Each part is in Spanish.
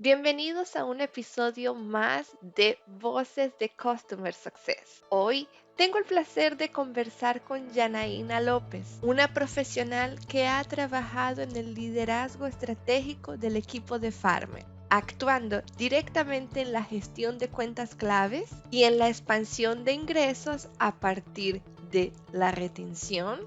Bienvenidos a un episodio más de Voces de Customer Success. Hoy tengo el placer de conversar con Yanaína López, una profesional que ha trabajado en el liderazgo estratégico del equipo de Farmer, actuando directamente en la gestión de cuentas claves y en la expansión de ingresos a partir de la retención,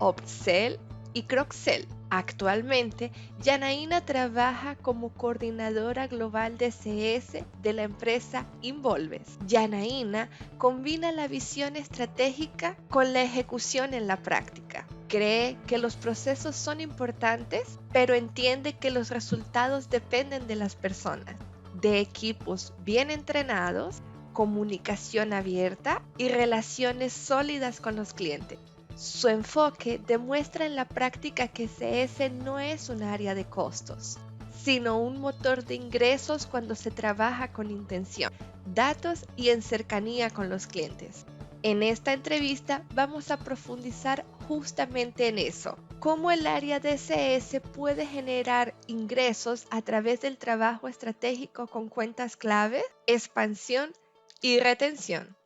upsell y cross-sell. Actualmente, Yanaína trabaja como coordinadora global de CS de la empresa Involves. Yanaína combina la visión estratégica con la ejecución en la práctica. Cree que los procesos son importantes, pero entiende que los resultados dependen de las personas, de equipos bien entrenados, comunicación abierta y relaciones sólidas con los clientes. Su enfoque demuestra en la práctica que CS no es un área de costos, sino un motor de ingresos cuando se trabaja con intención, datos y en cercanía con los clientes. En esta entrevista vamos a profundizar justamente en eso, cómo el área de CS puede generar ingresos a través del trabajo estratégico con cuentas clave, expansión y retención.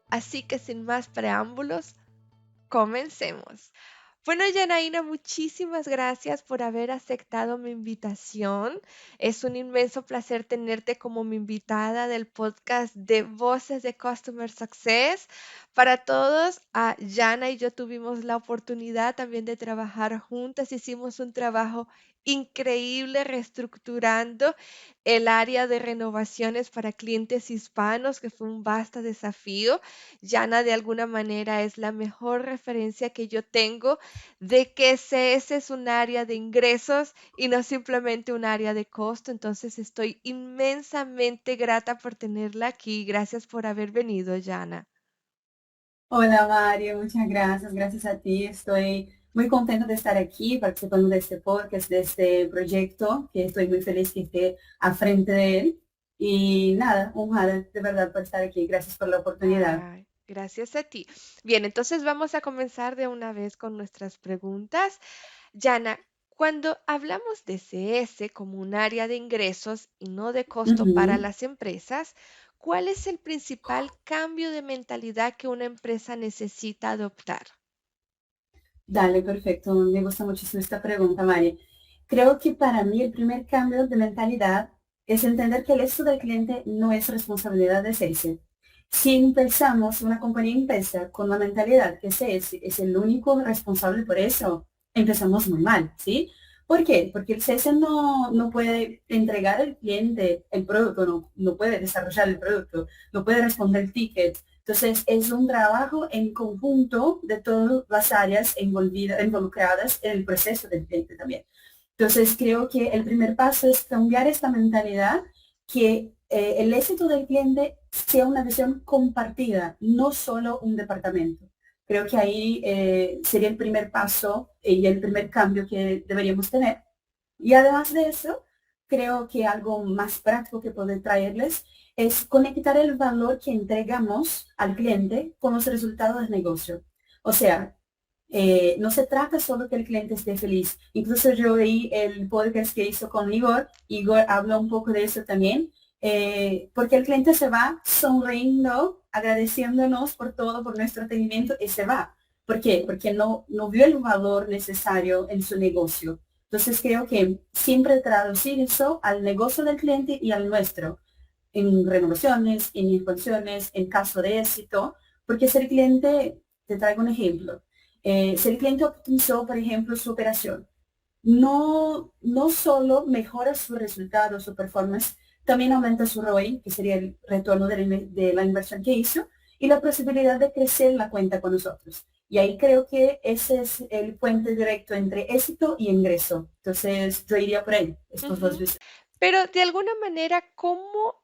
Así que sin más preámbulos, comencemos. Bueno, Yanaína, muchísimas gracias por haber aceptado mi invitación. Es un inmenso placer tenerte como mi invitada del podcast de Voces de Customer Success. Para todos, Yana y yo tuvimos la oportunidad también de trabajar juntas. Hicimos un trabajo increíble reestructurando el área de renovaciones para clientes hispanos, que fue un vasto desafío. Yana de alguna manera es la mejor referencia que yo tengo de que CS es un área de ingresos y no simplemente un área de costo. Entonces estoy inmensamente grata por tenerla aquí. Gracias por haber venido, Yana. Hola Mario, muchas gracias, gracias a ti. Estoy muy contenta de estar aquí participando de este podcast, de este proyecto, que estoy muy feliz que esté al frente de él. Y nada, honrada de verdad por estar aquí. Gracias por la oportunidad. Ay, gracias a ti. Bien, entonces vamos a comenzar de una vez con nuestras preguntas. Yana, cuando hablamos de CS como un área de ingresos y no de costo para Ujú. las empresas, ¿cuál es el principal cambio de mentalidad que una empresa necesita adoptar? Dale, perfecto. Me gusta muchísimo esta pregunta, Mari. Creo que para mí el primer cambio de mentalidad es entender que el éxito del cliente no es responsabilidad de Salesforce. Si empezamos, una compañía empieza con la mentalidad que es el único responsable por eso, empezamos muy mal, ¿sí? ¿Por qué? Porque el CS no puede entregar al cliente el producto, no puede desarrollar el producto, no puede responder el ticket. Entonces, es un trabajo en conjunto de todas las áreas involucradas en el proceso del cliente también. Entonces, creo que el primer paso es cambiar esta mentalidad, que el éxito del cliente sea una visión compartida, no solo un departamento. Creo que ahí sería el primer paso y el primer cambio que deberíamos tener. Y además de eso, creo que algo más práctico que puede traerles es conectar el valor que entregamos al cliente con los resultados del negocio. O sea, no se trata solo que el cliente esté feliz. Incluso yo vi el podcast que hizo con Igor. Igor habló un poco de eso también. Porque el cliente se va sonriendo, agradeciéndonos por todo, por nuestro atendimiento y se va. ¿Por qué? Porque no vio el valor necesario en su negocio. Entonces creo que siempre traducir eso al negocio del cliente y al nuestro, en renovaciones, en expansiones, en caso de éxito, porque si el cliente, te traigo un ejemplo, si el cliente optimizó, por ejemplo, su operación, no solo mejora su resultado, su performance, también aumenta su ROI, que sería el retorno de la inversión que hizo, y la posibilidad de crecer la cuenta con nosotros. Y ahí creo que ese es el puente directo entre éxito y ingreso. Entonces, yo iría por ahí, estos dos Ujú. visiones. Pero de alguna manera, ¿cómo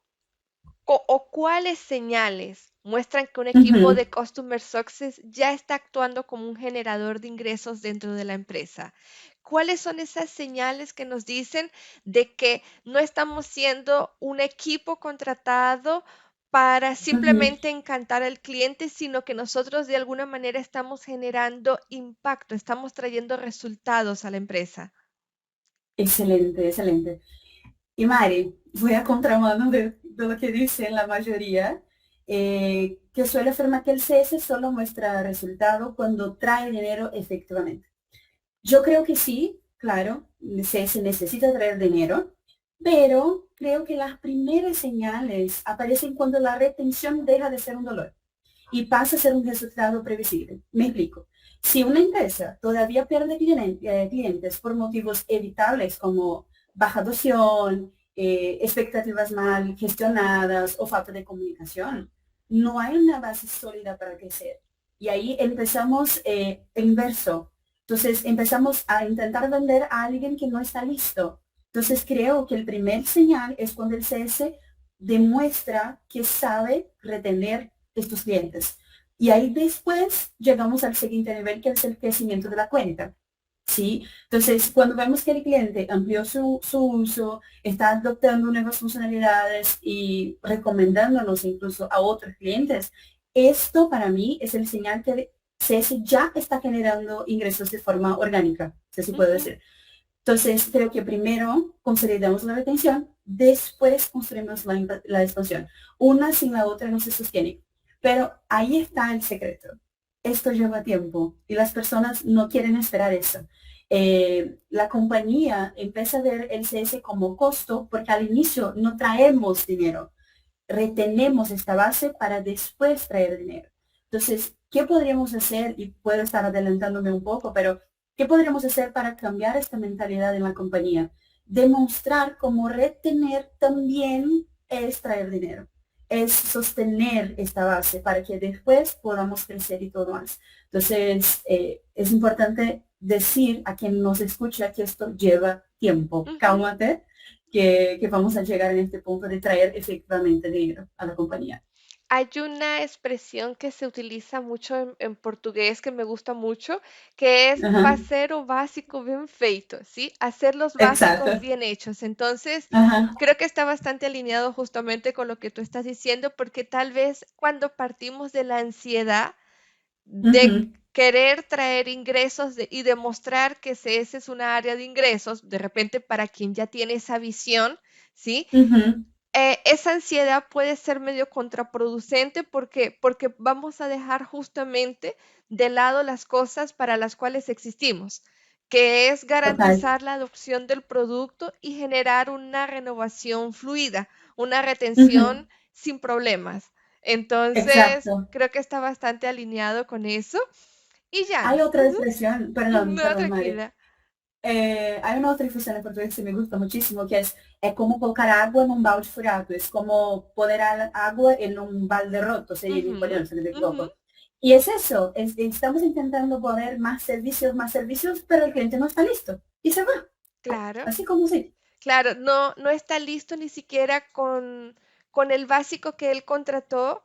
o cuáles señales muestran que un equipo Ujú. de Customer Success ya está actuando como un generador de ingresos dentro de la empresa? ¿Cuáles son esas señales que nos dicen de que no estamos siendo un equipo contratado para Ujú. simplemente encantar al cliente, sino que nosotros de alguna manera estamos generando impacto, estamos trayendo resultados a la empresa? Excelente, excelente. Y Mari, voy a contramano de lo que dicen la mayoría, que suele afirmar que el CS solo muestra resultado cuando trae dinero efectivamente. Yo creo que sí, claro, se necesita traer dinero, pero creo que las primeras señales aparecen cuando la retención deja de ser un dolor y pasa a ser un resultado previsible. Me explico. Si una empresa todavía pierde clientes por motivos evitables como baja adopción, expectativas mal gestionadas o falta de comunicación, no hay una base sólida para crecer. Y ahí empezamos inverso. Entonces empezamos a intentar vender a alguien que no está listo. Entonces creo que el primer señal es cuando el CS demuestra que sabe retener estos clientes. Y ahí después llegamos al siguiente nivel, que es el crecimiento de la cuenta. ¿Sí? Entonces, cuando vemos que el cliente amplió su uso, está adoptando nuevas funcionalidades y recomendándonos incluso a otros clientes, esto para mí es el señal que CS ya está generando ingresos de forma orgánica, si se puede Ujú. decir. Entonces, creo que primero consolidamos la retención, después construimos la expansión. Una sin la otra no se sostiene. Pero ahí está el secreto. Esto lleva tiempo y las personas no quieren esperar eso. La compañía empieza a ver el CS como costo porque al inicio no traemos dinero, retenemos esta base para después traer dinero. Entonces, ¿qué podríamos hacer? Y puedo estar adelantándome un poco, pero ¿qué podríamos hacer para cambiar esta mentalidad en la compañía? Demostrar cómo retener también es traer dinero, es sostener esta base para que después podamos crecer y todo más. Entonces, es importante decir a quien nos escucha que esto lleva tiempo. Ujú. Cálmate, que vamos a llegar en este punto de traer efectivamente dinero a la compañía. Hay una expresión que se utiliza mucho en portugués que me gusta mucho, que es Ajá, fazer o básico bien feito, ¿sí? Hacer los exacto. básicos bien hechos. Entonces, Ajá, creo que está bastante alineado justamente con lo que tú estás diciendo, porque tal vez cuando partimos de la ansiedad de ujú, querer traer ingresos y demostrar que ese es una área de ingresos, de repente para quien ya tiene esa visión, ¿sí? ujú, Esa ansiedad puede ser medio contraproducente porque vamos a dejar justamente de lado las cosas para las cuales existimos, que es total. garantizar la adopción del producto y generar una renovación fluida, una Ujú, retención sin problemas. Entonces, exacto. creo que está bastante alineado con eso. Y Hay Yana, otra expresión, perdón, no, perdón, Mari. tranquila. Hay una otra expresión en portugués que me gusta muchísimo, que es como colocar agua en un balde furado, es como poner agua en un balde roto, sería en Ujú, español, si no me ujú, equivoco. Y es eso, estamos intentando poner más servicios, pero el cliente no está listo y se va, claro. así como sí. Claro, no está listo ni siquiera con el básico que él contrató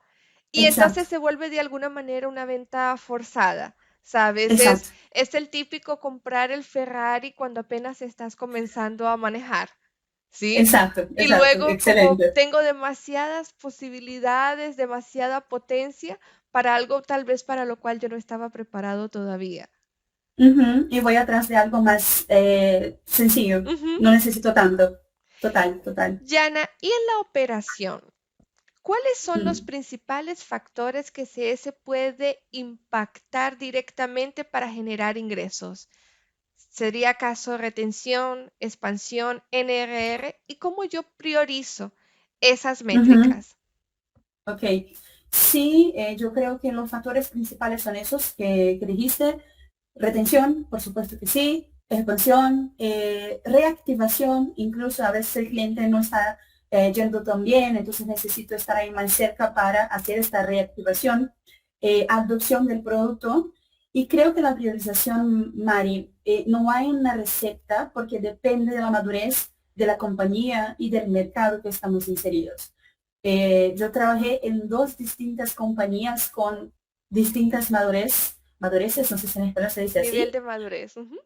y Exacto, entonces se vuelve de alguna manera una venta forzada, ¿sabes? exacto, Es el típico comprar el Ferrari cuando apenas estás comenzando a manejar, ¿sí? exacto, Y exacto, luego como excelente. tengo demasiadas posibilidades, demasiada potencia para algo tal vez para lo cual yo no estaba preparado todavía. Ujú, y voy atrás de algo más sencillo, Ujú. no necesito tanto. Total, total. Yana, ¿y en la operación? ¿Cuáles son los Mm. principales factores que CS puede impactar directamente para generar ingresos? ¿Sería acaso retención, expansión, NRR? ¿Y cómo yo priorizo esas Ujú, métricas? ok. Sí, yo creo que los factores principales son esos que dijiste. Retención, por supuesto que sí. Expansión, reactivación, incluso a veces el cliente no está yendo tan bien, entonces necesito estar ahí más cerca para hacer esta reactivación, adopción del producto. Y creo que la priorización, Mari, no hay una receta porque depende de la madurez de la compañía y del mercado que estamos inseridos. Yo trabajé en dos distintas compañías con distintas madureces, no sé si en español se dice Nivel así. de madurez. Ujú,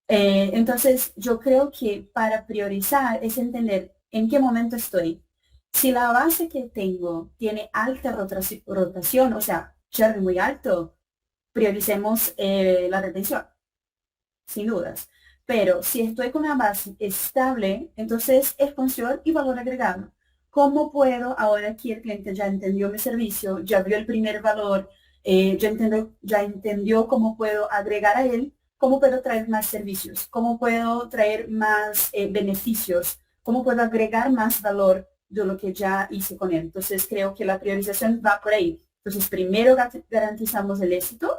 Entonces, yo creo que para priorizar es entender en qué momento estoy. Si la base que tengo tiene alta rotación, o sea, churn muy alto, prioricemos la retención, sin dudas. Pero si estoy con una base estable, entonces expansión y valor agregado. ¿Cómo puedo, ahora que el cliente ya entendió mi servicio, ya vio el primer valor, ya entendió cómo puedo agregar a él, cómo puedo traer más servicios, cómo puedo traer más beneficios, cómo puedo agregar más valor de lo que ya hice con él? Entonces creo que la priorización va por ahí. Entonces primero garantizamos el éxito,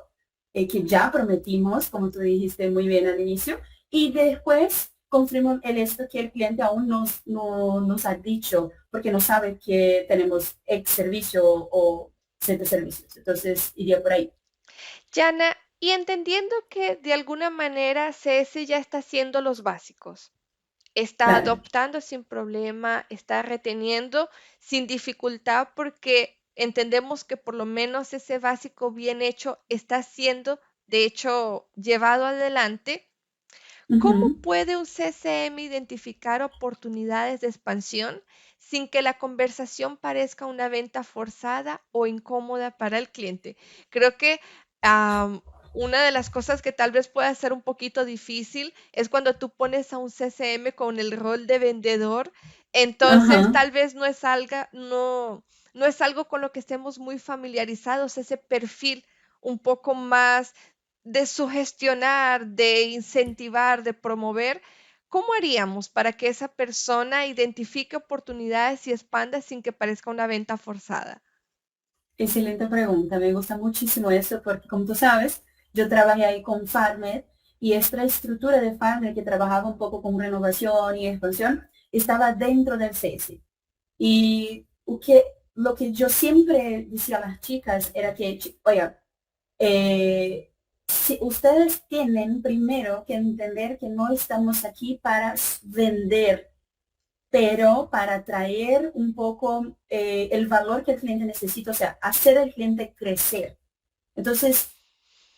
que ya prometimos, como tú dijiste muy bien al inicio, y después construimos el esto que el cliente aún no nos ha dicho, porque no sabe que tenemos ex servicio o set de servicios. Entonces, iría por ahí. Yana, y entendiendo que de alguna manera CS ya está haciendo los básicos, está Claro. adoptando sin problema, está reteniendo sin dificultad porque entendemos que por lo menos ese básico bien hecho está siendo, de hecho, llevado adelante. ¿Cómo Ujú. puede un CCM identificar oportunidades de expansión sin que la conversación parezca una venta forzada o incómoda para el cliente? Creo que una de las cosas que tal vez pueda ser un poquito difícil es cuando tú pones a un CCM con el rol de vendedor, entonces Ajá. tal vez no es algo con lo que estemos muy familiarizados, ese perfil un poco más de sugestionar, de incentivar, de promover. ¿Cómo haríamos para que esa persona identifique oportunidades y expanda sin que parezca una venta forzada? Excelente pregunta. Me gusta muchísimo eso porque, como tú sabes, yo trabajé ahí con Farmer y esta estructura de Farmer que trabajaba un poco con renovación y expansión estaba dentro del CS. Y lo que yo siempre decía a las chicas era que, oye, si ustedes tienen primero que entender que no estamos aquí para vender, pero para traer un poco el valor que el cliente necesita, o sea, hacer al cliente crecer. Entonces,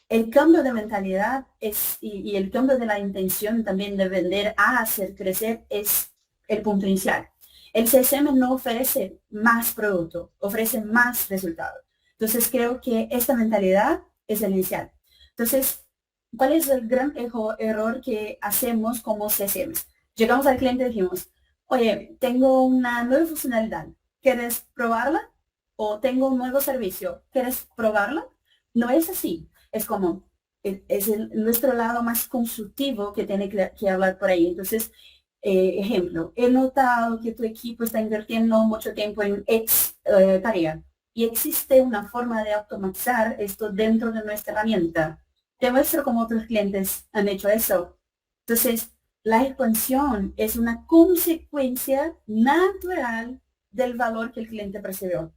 el cambio de mentalidad y el cambio de la intención también de vender a hacer crecer es el punto inicial. El CSM no ofrece más producto, ofrece más resultados. Entonces creo que esta mentalidad es el inicial. Entonces, ¿cuál es el gran error que hacemos como CSM? Llegamos al cliente y decimos, oye, tengo una nueva funcionalidad, ¿quieres probarla? O tengo un nuevo servicio, ¿quieres probarla? No es así, es como, nuestro lado más consultivo que tiene que hablar por ahí. Entonces, ejemplo, he notado que tu equipo está invirtiendo mucho tiempo en X tarea y existe una forma de automatizar esto dentro de nuestra herramienta. Te muestro cómo otros clientes han hecho eso. Entonces, la expansión es una consecuencia natural del valor que el cliente percibió.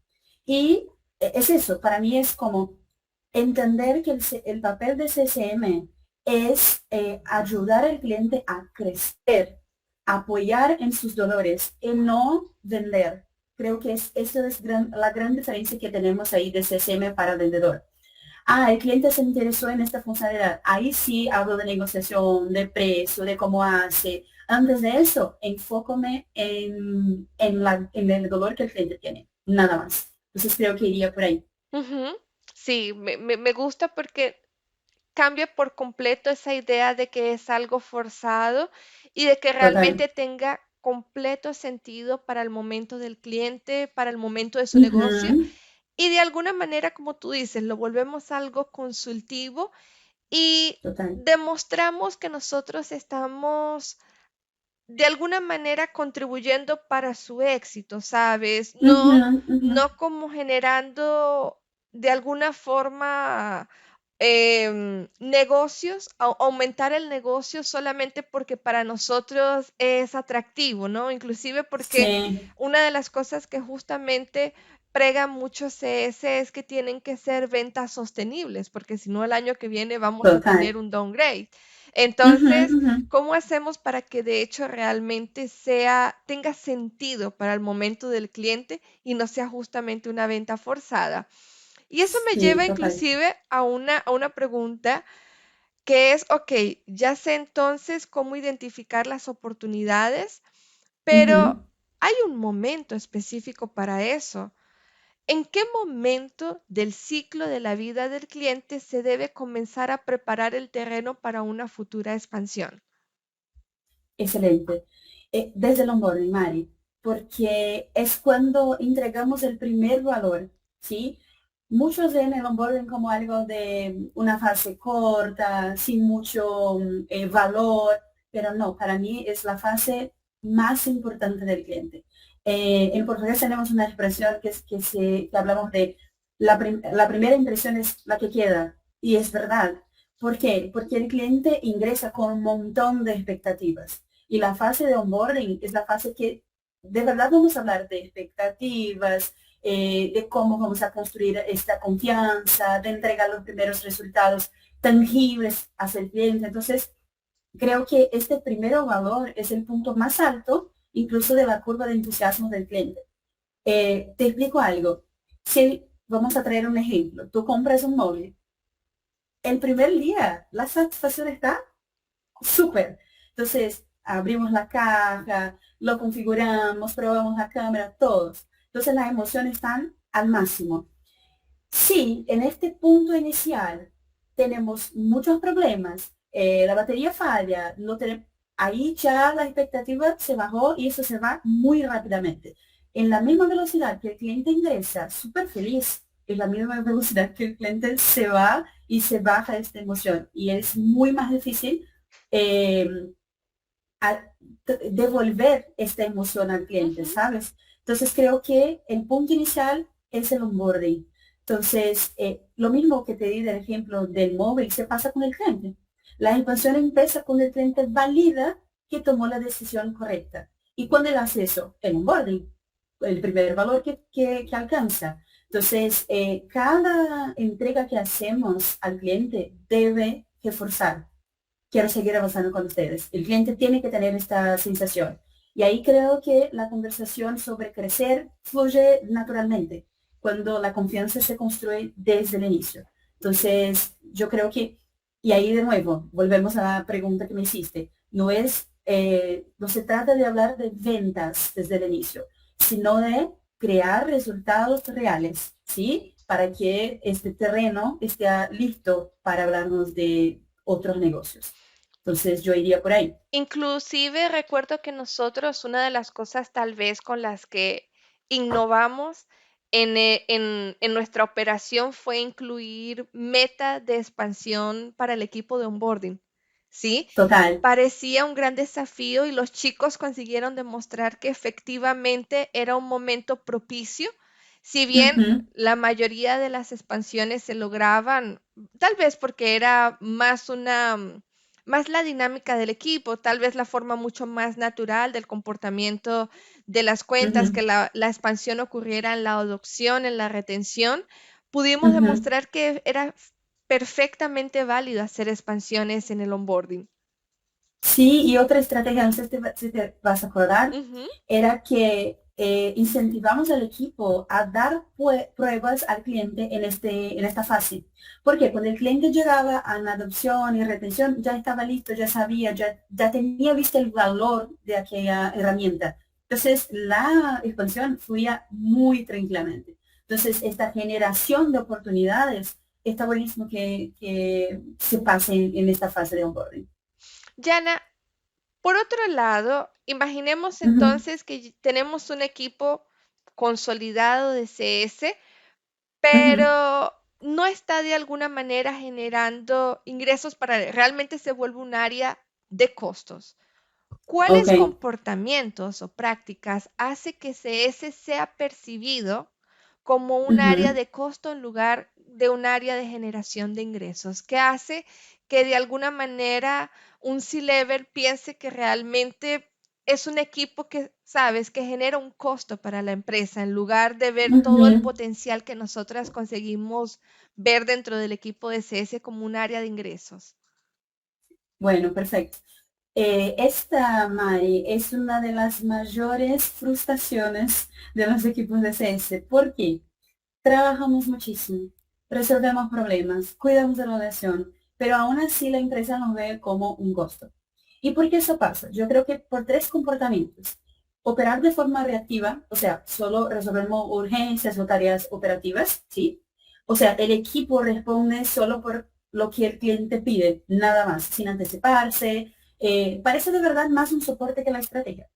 Y es eso, para mí es como entender que el papel de CCM es ayudar al cliente a crecer, apoyar en sus dolores y no vender. Creo que eso es la gran diferencia que tenemos ahí de CCM para vendedor. Ah, el cliente se interesó en esta funcionalidad. Ahí sí hablo de negociación, de precio, de cómo hace. Antes de eso, enfócame en el dolor que el cliente tiene. Nada más. Entonces creo que iría por ahí. Ujú. Sí, me gusta porque cambia por completo esa idea de que es algo forzado y de que Total. realmente tenga completo sentido para el momento del cliente, para el momento de su negocio. Ujú. Y de alguna manera, como tú dices, lo volvemos algo consultivo y Total. demostramos que nosotros estamos de alguna manera contribuyendo para su éxito, ¿sabes? Ujú, ujú. No como generando de alguna forma negocios, aumentar el negocio solamente porque para nosotros es atractivo, ¿no? Inclusive porque Sí, una de las cosas que justamente prega mucho CS es que tienen que ser ventas sostenibles, porque si no el año que viene vamos a total. tener un downgrade. Ujú, Entonces, ujú. ¿cómo hacemos para que de hecho realmente tenga sentido para el momento del cliente y no sea justamente una venta forzada? Y eso me Sí, lleva total. inclusive a una pregunta que es, ok, ya sé entonces cómo identificar las oportunidades, pero Ujú. hay un momento específico para eso. ¿En qué momento del ciclo de la vida del cliente se debe comenzar a preparar el terreno para una futura expansión? Excelente. Desde el onboarding, Mari, porque es cuando entregamos el primer valor, ¿sí? Muchos ven el onboarding como algo de una fase corta, sin mucho valor, pero no, para mí es la fase más importante del cliente. En portugués tenemos una expresión que hablamos de la primera impresión es la que queda, y es verdad. ¿Por qué? Porque el cliente ingresa con un montón de expectativas. Y la fase de onboarding es la fase que de verdad vamos a hablar de expectativas, de cómo vamos a construir esta confianza, de entregar los primeros resultados tangibles hacia el cliente. Entonces, creo que este primer valor es el punto más alto, incluso de la curva de entusiasmo del cliente. Te explico algo. Si vamos a traer un ejemplo, tú compras un móvil, el primer día la satisfacción está súper. Entonces, abrimos la caja, lo configuramos, probamos la cámara, todos. Entonces, las emociones están al máximo. Sí, en este punto inicial tenemos muchos problemas. La batería falla, no tenemos, ahí ya la expectativa se bajó y eso se va muy rápidamente. En la misma velocidad que el cliente ingresa, súper feliz, en la misma velocidad que el cliente se va y se baja esta emoción. Y es muy más difícil eh, a- devolver esta emoción al cliente, Ujú. ¿sabes? Entonces creo que el punto inicial es el onboarding. Entonces, lo mismo que te di del ejemplo del móvil, se pasa con el cliente. La expansión empieza cuando el cliente valida que tomó la decisión correcta. ¿Y cuando él hace eso? El onboarding, el primer valor que alcanza. Entonces, cada entrega que hacemos al cliente debe reforzar quiero seguir avanzando con ustedes. El cliente tiene que tener esta sensación. Y ahí creo que la conversación sobre crecer fluye naturalmente, cuando la confianza se construye desde el inicio. Entonces, yo creo que, y ahí de nuevo, volvemos a la pregunta que me hiciste, no se trata de hablar de ventas desde el inicio, sino de crear resultados reales, ¿sí? Para que este terreno esté listo para hablarnos de otros negocios. Entonces yo iría por ahí. Inclusive recuerdo que nosotros, una de las cosas tal vez con las que innovamos en nuestra operación fue incluir meta de expansión para el equipo de onboarding, ¿sí? Total. Parecía un gran desafío y los chicos consiguieron demostrar que efectivamente era un momento propicio. Si bien Ujú, la mayoría de las expansiones se lograban, tal vez porque era más la dinámica del equipo, tal vez la forma mucho más natural del comportamiento de las cuentas, que ujú, la expansión ocurriera en la adopción, en la retención, pudimos ujú. demostrar que era perfectamente válido hacer expansiones en el onboarding. Sí, y otra estrategia, no sé si te vas a acordar, Ujú, era que incentivamos al equipo a dar pruebas al cliente en esta fase. Porque cuando el cliente llegaba a la adopción y retención, ya estaba listo, ya sabía, ya tenía visto el valor de aquella herramienta. Entonces, la expansión fluía muy tranquilamente. Entonces, esta generación de oportunidades está buenísimo que se pase en esta fase de onboarding. Yana, por otro lado, imaginemos Ujú, entonces que tenemos un equipo consolidado de CS, ujú. pero no está de alguna manera generando ingresos para realmente se vuelve un área de costos. Ok. ¿Cuáles comportamientos o prácticas hace que CS sea percibido como un área Ujú, de costo en lugar de un área de generación de ingresos? ¿Qué hace que de alguna manera un C-Level piense que realmente es un equipo que, sabes, que genera un costo para la empresa en lugar de ver todo el ujú. potencial que nosotras conseguimos ver dentro del equipo de CS como un área de ingresos? Bueno, perfecto. Esta, Mari, es una de las mayores frustraciones de los equipos de CS. ¿Por qué? Trabajamos muchísimo, resolvemos problemas, cuidamos de la relación, pero aún así la empresa nos ve como un costo. ¿Y por qué eso pasa? Yo creo que por tres comportamientos. Operar de forma reactiva, o sea, solo resolvemos urgencias o tareas operativas, ¿sí? O sea, el equipo responde solo por lo que el cliente pide, nada más, sin anticiparse, parece de verdad más un soporte que la estrategia.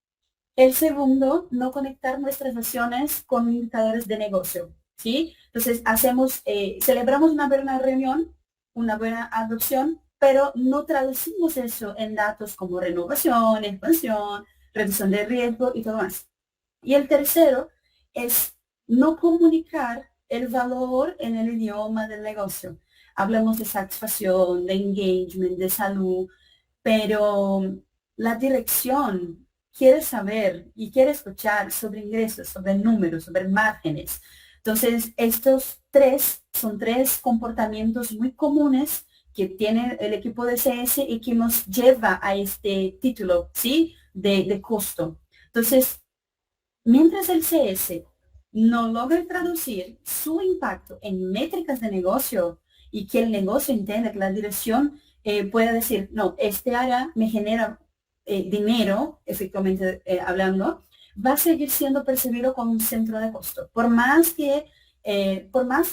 El segundo, no conectar nuestras acciones con indicadores de negocio, ¿sí? Entonces, celebramos una buena reunión, una buena adopción, pero no traducimos eso en datos como renovación, expansión, reducción de riesgo y todo más. Y el tercero es no comunicar el valor en el idioma del negocio. Hablamos de satisfacción, de engagement, de salud, pero la dirección quiere saber y quiere escuchar sobre ingresos, sobre números, sobre márgenes. Entonces, estos son tres comportamientos muy comunes que tiene el equipo de CS y que nos lleva a este título, ¿sí? De costo. Entonces, mientras el CS no logra traducir su impacto en métricas de negocio y que el negocio entienda que la dirección pueda decir, no, este área me genera dinero, efectivamente hablando, va a seguir siendo percibido como un centro de costo. Por más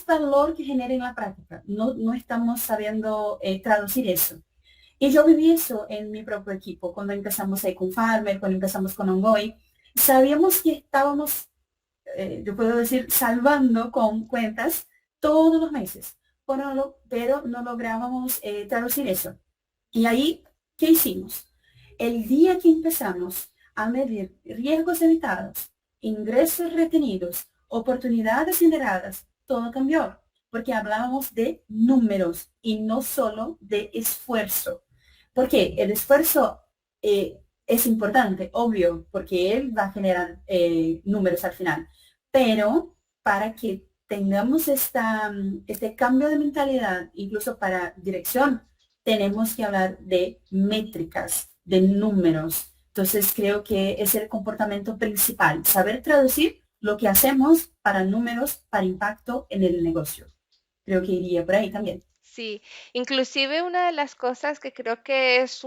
valor que genere en la práctica, no estamos sabiendo traducir eso. Y yo viví eso en mi propio equipo, cuando empezamos ahí con Farmer, cuando empezamos con Ongoy. Sabíamos que estábamos, yo puedo decir, salvando con cuentas todos los meses, pero no lográbamos traducir eso. Y ahí, ¿qué hicimos? El día que empezamos a medir riesgos evitados, ingresos retenidos, oportunidades generadas, todo cambió, porque hablábamos de números y no solo de esfuerzo. Porque el esfuerzo es importante, obvio, porque él va a generar números al final. Pero para que tengamos este cambio de mentalidad, incluso para dirección, tenemos que hablar de métricas, de números. Entonces creo que es el comportamiento principal, saber traducir lo que hacemos para números, para impacto en el negocio. Creo que iría por ahí también. Sí, inclusive una de las cosas que creo que es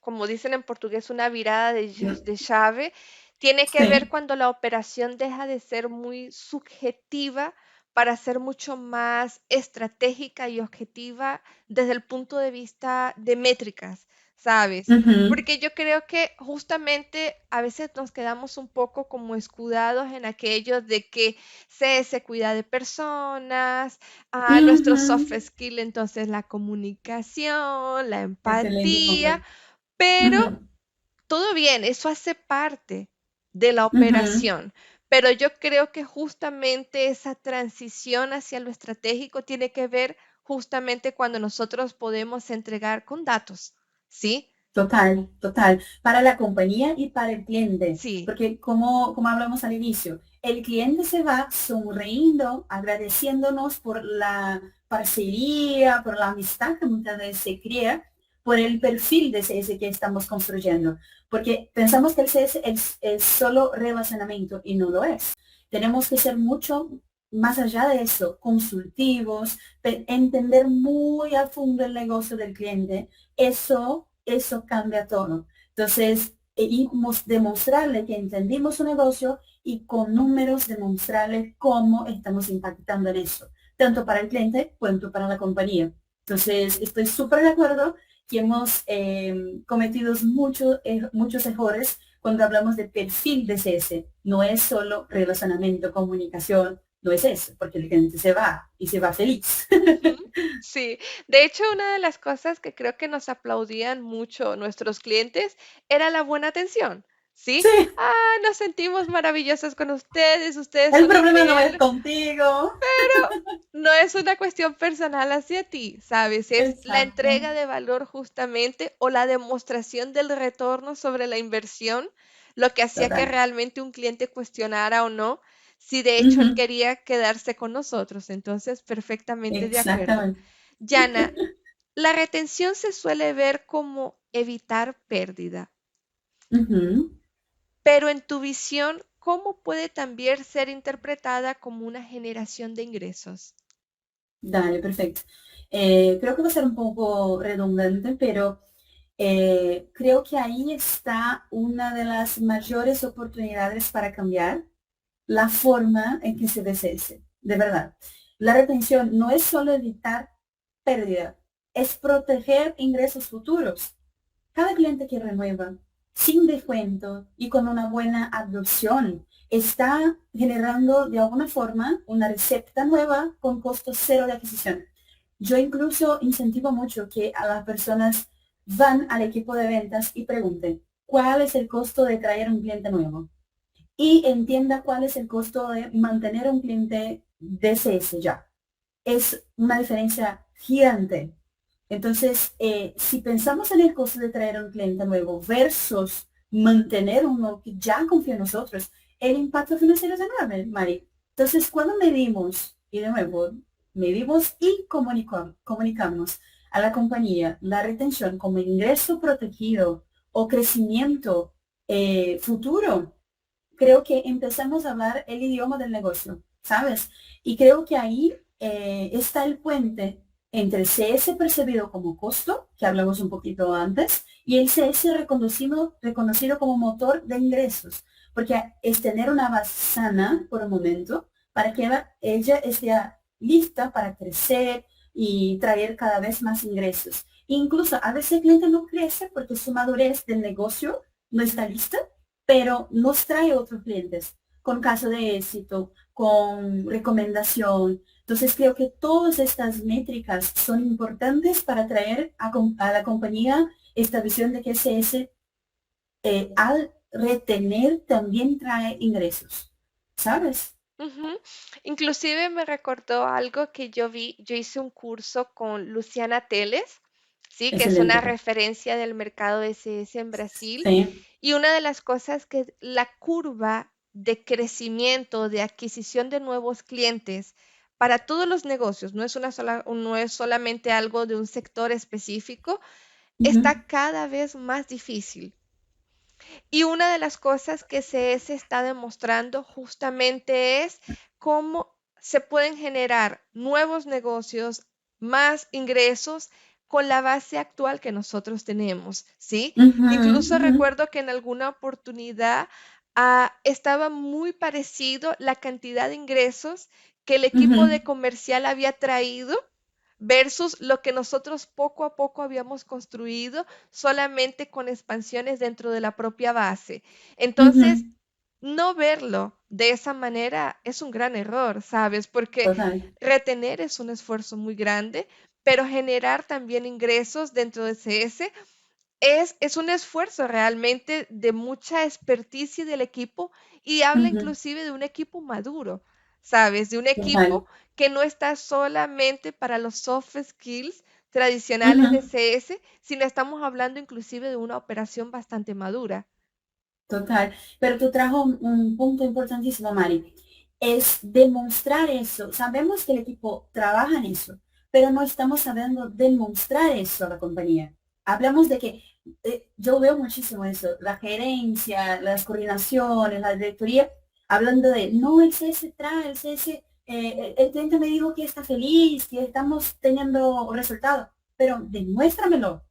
como dicen en portugués, una virada de llave, tiene que ver Sí. cuando la operación deja de ser muy subjetiva para ser mucho más estratégica y objetiva desde el punto de vista de métricas, ¿sabes? Ujú. Porque yo creo que justamente a veces nos quedamos un poco como escudados en aquello de que se cuida de personas, nuestro soft Ujú. skill, entonces la comunicación, la Excelente empatía, momento. pero Ujú. todo bien, eso hace parte de la Ujú. operación. Pero yo creo que justamente esa transición hacia lo estratégico tiene que ver justamente cuando nosotros podemos entregar con datos, ¿sí? Total, total. Para la compañía y para el cliente. Sí. Porque como hablamos al inicio, el cliente se va sonriendo, agradeciéndonos por la parcería, por la amistad que muchas veces se crea, por el perfil de CS que estamos construyendo. Porque pensamos que el CS es solo relacionamiento y no lo es. Tenemos que ser mucho más allá de eso, consultivos, entender muy a fondo el negocio del cliente. Eso cambia todo. Entonces, y demostrarle que entendimos su negocio y con números demostrarle cómo estamos impactando en eso, tanto para el cliente cuanto para la compañía. Entonces, estoy súper de acuerdo que hemos cometido muchos errores cuando hablamos de perfil de CS. No es solo relacionamiento, comunicación, no es eso, porque el cliente se va y se va feliz. Ujú. Sí, de hecho, una de las cosas que creo que nos aplaudían mucho nuestros clientes era la buena atención, ¿sí? Sí, Nos sentimos maravillosos con ustedes, ustedes el son problema no es increíbles, contigo. pero no es una cuestión personal hacia ti, ¿sabes? Es la Exacto. entrega de valor justamente o la demostración del retorno sobre la inversión, lo que hacía que Total. realmente un cliente cuestionara o no si de hecho él Ujú. quería quedarse con nosotros. Entonces, perfectamente de acuerdo. Exactamente. Yana, la retención se suele ver como evitar pérdida, Ujú. pero en tu visión, ¿cómo puede también ser interpretada como una generación de ingresos? Dale, perfecto. Creo que va a ser un poco redundante, pero creo que ahí está una de las mayores oportunidades para cambiar la forma en que se deshace. De verdad. La retención no es solo evitar pérdida, es proteger ingresos futuros. cada cliente que renueva sin descuento y con una buena adopción está generando de alguna forma una receta nueva con costo cero de adquisición. Yo incluso incentivo mucho que a las personas van al equipo de ventas y pregunten, ¿cuál es el costo de traer un cliente nuevo? Y entienda cuál es el costo de mantener un cliente DCS ya. Es una diferencia gigante. Entonces, si pensamos en el costo de traer un cliente nuevo versus mantener uno que ya confía en nosotros, el impacto financiero es enorme, Mari. Entonces, cuando medimos, y de nuevo, medimos y comunicamos a la compañía la retención como ingreso protegido o crecimiento futuro, creo que empezamos a hablar el idioma del negocio, ¿sabes? Y creo que ahí está el puente entre el CS percibido como costo, que hablamos un poquito antes, y el CS reconocido como motor de ingresos, porque es tener una base sana por un momento para que ella esté lista para crecer y traer cada vez más ingresos. Incluso a veces el cliente no crece porque su madurez del negocio no está lista, pero nos trae otros clientes con caso de éxito, con recomendación. Entonces creo que todas estas métricas son importantes para traer a la compañía esta visión de que CS al retener también trae ingresos, ¿sabes? Ujú. Inclusive me recordó algo que yo vi, yo hice un curso con Luciana Teles, sí, que es una Excelente. referencia del mercado SS en Brasil, Sí. y una de las cosas que la curva de crecimiento, de adquisición de nuevos clientes para todos los negocios, no es solamente algo de un sector específico, Ujú, está cada vez más difícil. Y una de las cosas que CS está demostrando justamente es cómo se pueden generar nuevos negocios, más ingresos con la base actual que nosotros tenemos, ¿sí? ujú, Incluso ujú, recuerdo que en alguna oportunidad estaba muy parecido la cantidad de ingresos que el equipo ujú, de comercial había traído versus lo que nosotros poco a poco habíamos construido solamente con expansiones dentro de la propia base. Entonces, ujú. no verlo de esa manera es un gran error, ¿sabes? Porque Total. retener es un esfuerzo muy grande, pero generar también ingresos dentro de CS es un esfuerzo realmente de mucha experticia del equipo y habla Ujú, inclusive de un equipo maduro, ¿sabes? De un total. equipo que no está solamente para los soft skills tradicionales de Ujú. CS, sino estamos hablando inclusive de una operación bastante madura. Total, pero tú trajo un punto importantísimo, Mari. Es demostrar eso. Sabemos que el equipo trabaja en eso, pero no estamos sabiendo demostrar eso a la compañía. Hablamos de que yo veo muchísimo eso, la gerencia, las coordinaciones, la directoría, hablando de, no, el CS trae, el CS, el cliente me dijo que está feliz, que estamos teniendo resultados, pero demuéstramelo.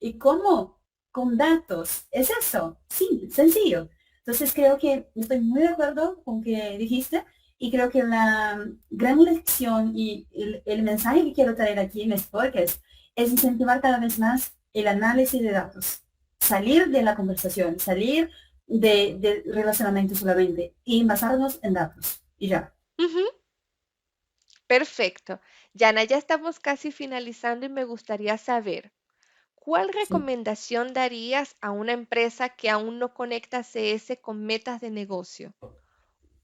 ¿Y cómo? Con datos. Es eso. Sí, sencillo. Entonces creo que estoy muy de acuerdo con que dijiste y creo que la gran lección y el mensaje que quiero traer aquí en este podcast es incentivar cada vez más el análisis de datos. Salir de la conversación, salir de relacionamiento solamente y basarnos en datos. Y ya. Ujú, perfecto. Yana, ya estamos casi finalizando y me gustaría saber, ¿cuál Sí. recomendación darías a una empresa que aún no conecta CS con metas de negocio?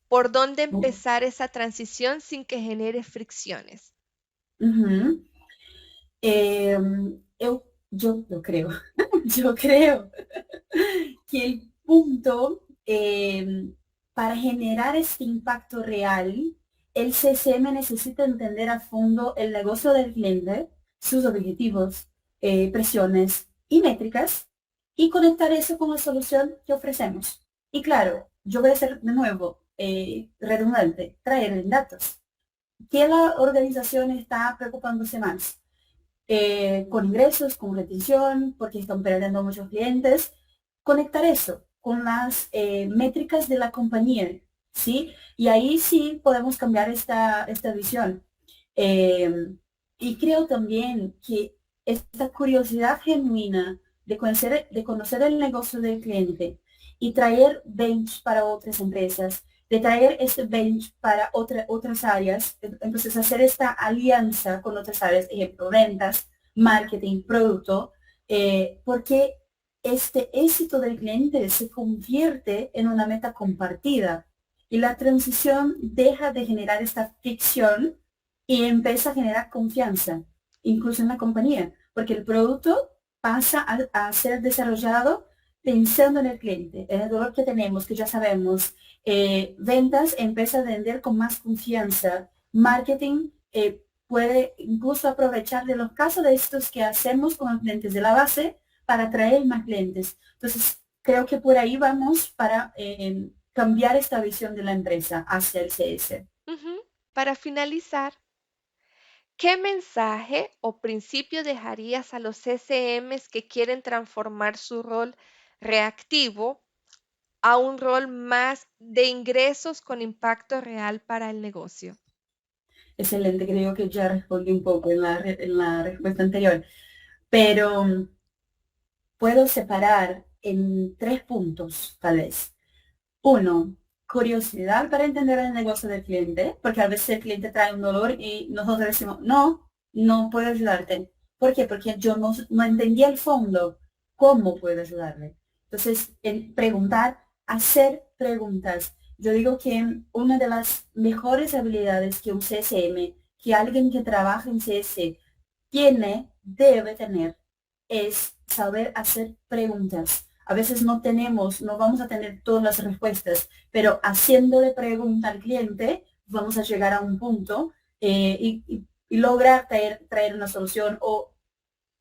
¿Por dónde empezar esa transición sin que genere fricciones? Ujú. Yo creo, yo creo que el punto para generar este impacto real, el CCM necesita entender a fondo el negocio del cliente, sus objetivos, presiones y métricas, y conectar eso con la solución que ofrecemos. Y claro, yo voy a ser de nuevo redundante, traer datos. ¿Qué la organización está preocupándose más? Con ingresos, con retención, porque están perdiendo muchos clientes, conectar eso con las métricas de la compañía, ¿sí? Y ahí sí podemos cambiar esta visión. Eh, y creo también que esta curiosidad genuina de conocer el negocio del cliente y traer bench para otras empresas, de traer este bench para otras áreas, entonces hacer esta alianza con otras áreas, ejemplo, ventas, marketing, producto, porque este éxito del cliente se convierte en una meta compartida y la transición deja de generar esta fricción y empieza a generar confianza, incluso en la compañía, porque el producto pasa a ser desarrollado pensando en el cliente, en el dolor que tenemos, que ya sabemos. Ventas empieza a vender con más confianza. Marketing puede incluso aprovechar de los casos de estos que hacemos con los clientes de la base para atraer más clientes. Entonces, creo que por ahí vamos para cambiar esta visión de la empresa hacia el CS. Ujú. Para finalizar, ¿qué mensaje o principio dejarías a los CCMs que quieren transformar su rol reactivo a un rol más de ingresos con impacto real para el negocio? Excelente, creo que ya respondí un poco en la respuesta anterior, pero puedo separar en tres puntos, tal vez. Uno, curiosidad para entender el negocio del cliente, porque a veces el cliente trae un dolor y nosotros decimos, no, no puedo ayudarte. ¿Por qué? Porque yo no entendía el fondo. ¿Cómo puedo ayudarle? Entonces, en preguntar, hacer preguntas. Yo digo que una de las mejores habilidades que un CSM, que alguien que trabaja en CS debe tener, es saber hacer preguntas. A veces no vamos a tener todas las respuestas, pero haciéndole pregunta al cliente, vamos a llegar a un punto y lograr traer una solución o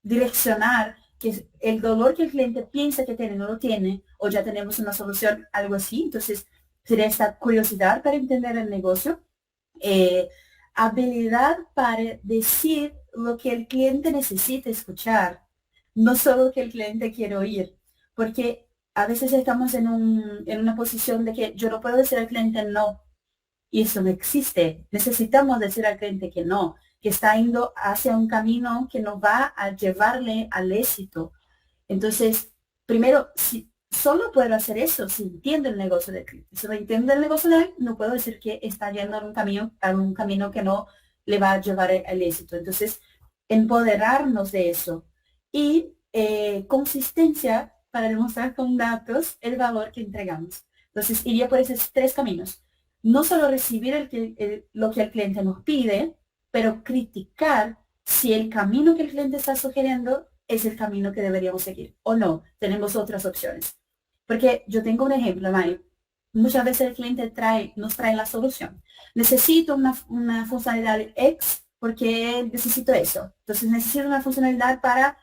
direccionar que el dolor que el cliente piensa que tiene no lo tiene, o ya tenemos una solución, algo así. Entonces, sería esta curiosidad para entender el negocio, eh, habilidad para decir lo que el cliente necesita escuchar, no solo lo que el cliente quiere oír, porque a veces estamos en una posición de que yo no puedo decir al cliente no, y eso no existe. Necesitamos decir al cliente que no, que está yendo hacia un camino que nos va a llevarle al éxito. Entonces, primero, si solo puedo hacer eso si entiendo el negocio del cliente. Si no entiendo el negocio de él, no puedo decir que está yendo a un camino que no le va a llevar al éxito. Entonces, empoderarnos de eso y consistencia para demostrar con datos el valor que entregamos. Entonces, iría por esos tres caminos. No solo recibir lo que el cliente nos pide, pero criticar si el camino que el cliente está sugiriendo es el camino que deberíamos seguir o no, tenemos otras opciones. Porque yo tengo un ejemplo, Mari. Muchas veces el cliente nos trae la solución. Necesito una funcionalidad X porque necesito eso. Entonces necesito una funcionalidad para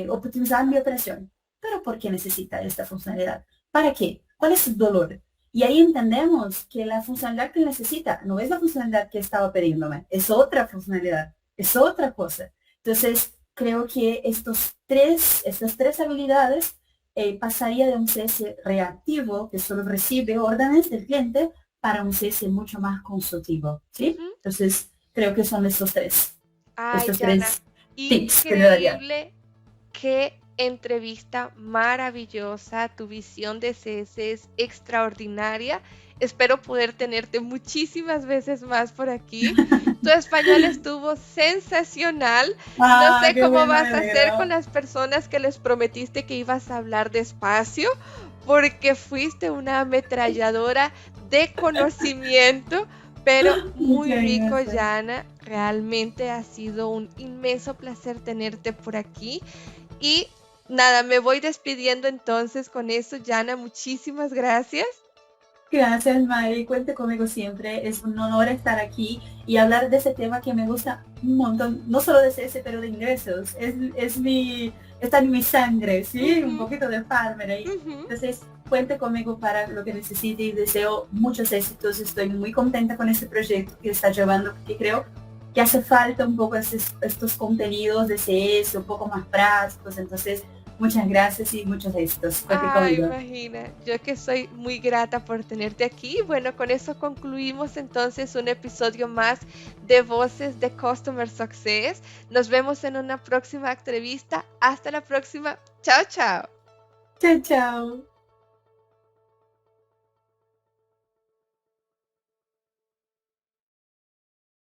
optimizar mi operación. Pero ¿por qué necesita esta funcionalidad? ¿Para qué? ¿Cuál es su dolor? Y ahí entendemos que la funcionalidad que necesita no es la funcionalidad que estaba pidiéndome, es otra funcionalidad, es otra cosa. Entonces, creo que estas tres habilidades pasaría de un CS reactivo, que solo recibe órdenes del cliente, para un CS mucho más consultivo, ¿sí? Ujú. Entonces, creo que son Ay, estos Yana, tres tips que le daría. increíble. Qué entrevista maravillosa. Tu visión de CS es extraordinaria. Espero poder tenerte muchísimas veces más por aquí. Tu español estuvo sensacional. No Ah, sé qué cómo bueno, me vas a hacer con alegro. las personas que les prometiste que ibas a hablar despacio, porque fuiste una ametralladora de conocimiento, pero muy Muchas rico, gracias. Yana. Realmente ha sido un inmenso placer tenerte por aquí. Y nada, me voy despidiendo entonces con eso, Yana. Muchísimas gracias. Gracias, Mari. Cuente conmigo siempre. Es un honor estar aquí y hablar de ese tema que me gusta un montón. No solo de CS, pero de ingresos. Está en mi sangre, ¿sí? Un Ujú, poquito de farmer ahí. ujú. Entonces, cuente conmigo para lo que necesite y deseo muchos éxitos. Estoy muy contenta con este proyecto que está llevando, porque creo que hace falta un poco estos contenidos de CS, un poco más prácticos. Entonces, Muchas gracias y muchos éxitos. Cuente Ah, conmigo. imagina, yo que soy muy grata por tenerte aquí. Bueno, con eso concluimos entonces un episodio más de Voces de Customer Success. Nos vemos en una próxima entrevista. Hasta la próxima. Chao, chao. Chao, chao.